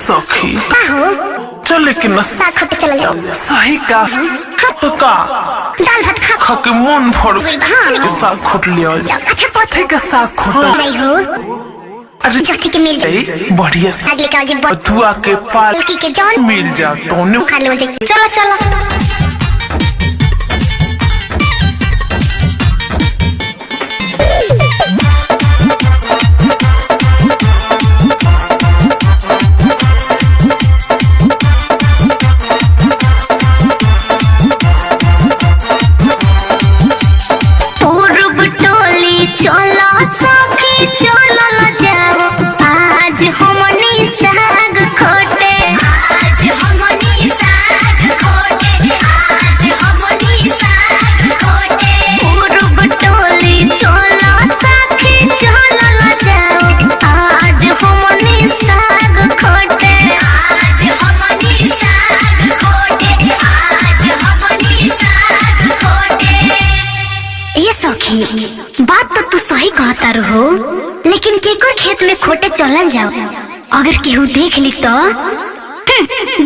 सखी हो चल लेकिन साग खोटे चला जाओ। सही का तो का दाल भात खा के मन भर हाँ। साग खोट लिया अच्छा पथ ठीक है साग खोट नहीं हो अरे जल्दी के मिल जाए बढ़िया साग लेके आओ जी बथुआ के पाल के जान मिल जा तो खा ले चलो चलो बात तो तू सही कहता रहो लेकिन केकर खेत में खोटे चलल जाओ अगर केहू देख ली तो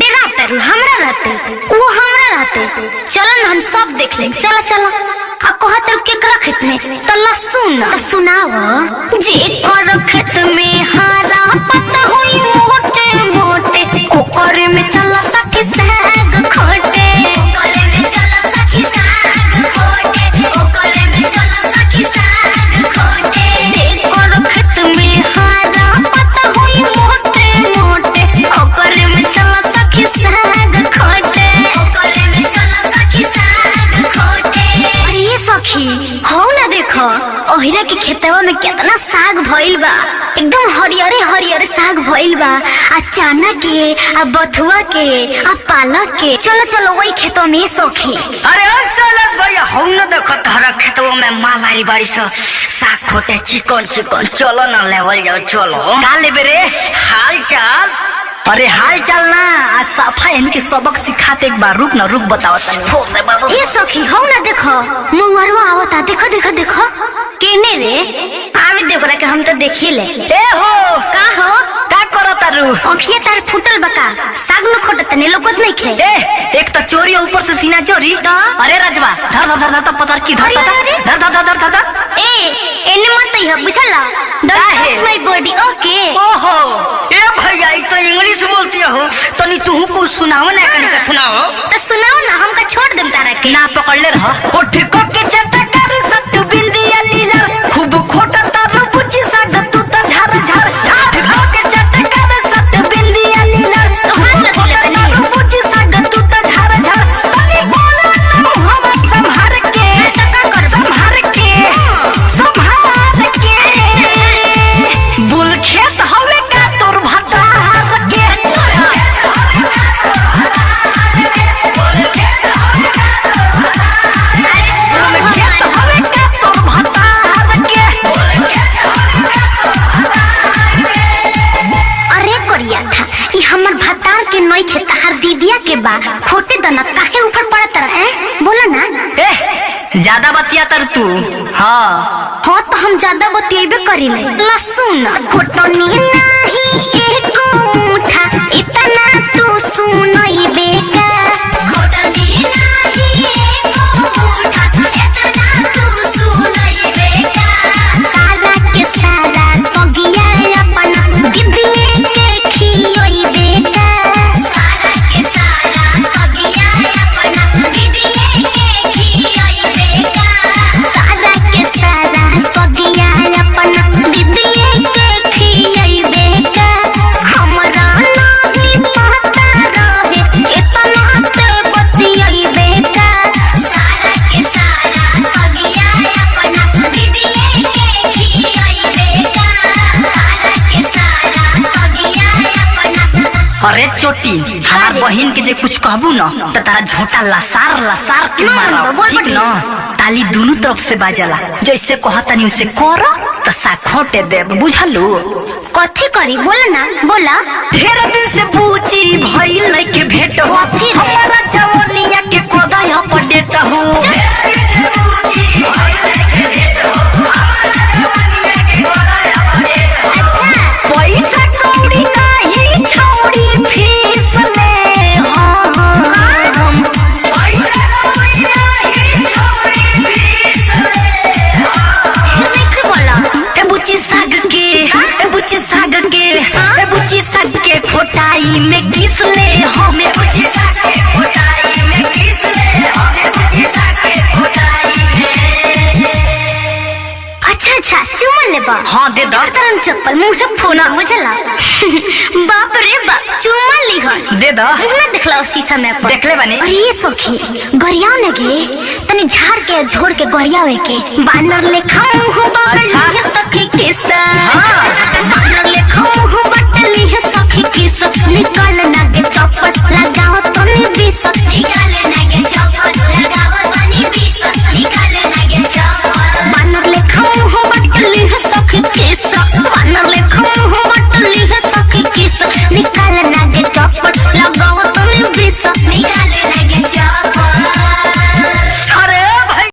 डराता रू हमरा रहते वो हमरा रहते चलो ना हम सब देख ले चला चला आ कहत रू केकरा खेत में तो लहसुन सुनाओ जे कर खेत में हरा पत्ता होई मोटे मोटे ओकर में चला सखी साग खोटे ओकर में चला सखी साग खोटे ओकर में चला सखी साग खोटे जे कर खेत में हरा पत्ता होई मोटे मोटे ओकर में चला सखी साग खोटे ओकर में चला सखी साग खोटे अरे सखी हो ना देखो ओहिरा के खेतवा में कितना साग भइल बा एकदम हरियरे हरियरे साग भइल बा आ चना के आ बथुआ के आ पालक के चलो चलो वही खेतों में सखी अरे सालक भैया हम न देखो तारा खेतों में माल आई बाड़ी सा साग खोटे चिकन चिकन चलो ना लेवल जाओ चलो का लेबे रे हाल चाल अरे हाल चाल ना आज सफा इनके सबक सिखाते एक बार रुक ना रुक बताओ तनी हो दे बाबू ए सखी हो ना देखो मुंगरवा आवता देखो देखो देखो केने रे आवे देखो रे के हम तो देखिए ले ए हो का करो तारू अखिया तार फुटल बका साग न खोटत तने लोकत नहीं खे ए एक तो चोरी ऊपर से सीना चोरी अरे रजवा धर धर धर धर पतर की धर धर धर धर धर धर ए एने मत ही बुझला डोंट टच माय बॉडी ओके ओहो ए भैया ई तो इंग्लिश बोलती हो तनी तू को सुनाओ ना कनी का सुनाओ तो सुनाओ ना हमका छोड़ देम तारा के ना पकड़ ले रह ओ ठिको के चटा कर सट बिंदिया लीला खूब खोटा तारू बुची साग तू तो झर झर ठिको के चटा कर सट बिंदिया लीला तो हाथ लग ले तारू बुची साग तू तो झर झर तनी बोल हम संभार के टका कर संभार के बुल खेत हवे का तोर भतार के अरे कोरिया था ई हमर भतार के नई खेतार दीदिया के बा खोटे दना काहे ऊपर पड़त रहे बोला ना ए ज्यादा बतिया तर तू हाँ तो हम ज्यादा बतिएबे करिले लहसुन खोटनी नाही एको मुठा इतना तू सुनइबे का खोटनी नाही एको मुठा इतना तू सुनइबे का सारा के सारा सगिया अपन दीदिए के खियोइबे का सारा के सारा सगिया अपन दीदिए के खियोइबे का सारा के सारा सगिया अपन दीदिए के खियोइबे का हमरा नाही पता रहे इतना ते बतियोइबे का सारा के सारा सगिया अपन दीदिए के खियोइबे का सारा के सारा सगिया अपन अरे चोटी हमार बहन के जे कुछ कहबू न त तारा झोटा लसार लसार के मारो ठीक न ताली दोनों तरफ से बाजला जैसे कहतनी उसे करो त सा खोटे देब बुझलू कथी करी बोला ना बोला ढेर दिन से पूछी भइल नहीं के भेट हो कथी रे? हमारा जवानिया के कोदाय अपडेट हो पैसा कौड़ी नहीं छोड़ी खोटाई में किस ले हमें बुझी साके खोटाई में किस ले हमें बुझी साके खोटाई में। अच्छा चुमन ले बा। हाँ दे दो। तरन चप्पल मुंह फोना बुझला। बाप रे बाप चुमन ली हन। दे दो। मुंह दिखला शीशा में पर। देखले बनी। अरे ये सखी गरियाव ने गे तनी झाड़ के झोड़ के गरियावे के बानर लेखा मुंह बाप अच्छा। सखी के सा।